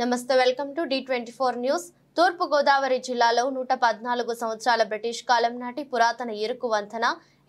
నమస్తే welcome to D24 news. తూర్పు గోదావరి జిల్లాలో 114 సంవత్సరాల బ్రిటిష్ కాలం నాటి పురాతన ఇరుకు వంతెన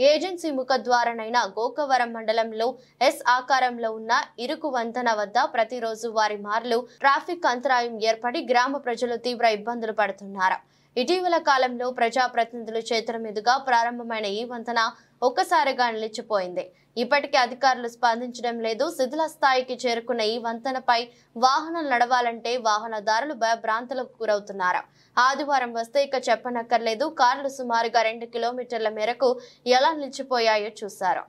ఏజెన్సీ ముఖద్వారనైన గోకవరం మండలంలో ఎస్ ఆకారంలో ఉన్న ఇరుకు వంతెన వద్ద ప్రతిరోజు వారి మార్లు ట్రాఫిక్ అంతరాయం ఏర్పడి గ్రామ ప్రజలు తీవ్ర ఇబ్బందులు పడుతున్నారు। ఇటీవల కాలంలో ప్రజాప్రతినిధుల చేతుల మీదుగా ప్రారంభమైన ఈ వంతెన ఒక్కసారిగా నిలిచిపోయింది। ఇప్పటికే అధికారులు స్పందించడం లేదు। శిథిల స్థాయికి చేరుకున్న ఈ వంతెనపై వాహనాలు నడవాలంటే వాహనదారులు భయభ్రాంతులకు గురవుతున్నారు। ఆదివారం వస్తే ఇక చెప్పనక్కర్లేదు, కార్లు సుమారుగా 2 కిలోమీటర్ల మేరకు ఎలా నిలిచిపోయాయో చూశారు।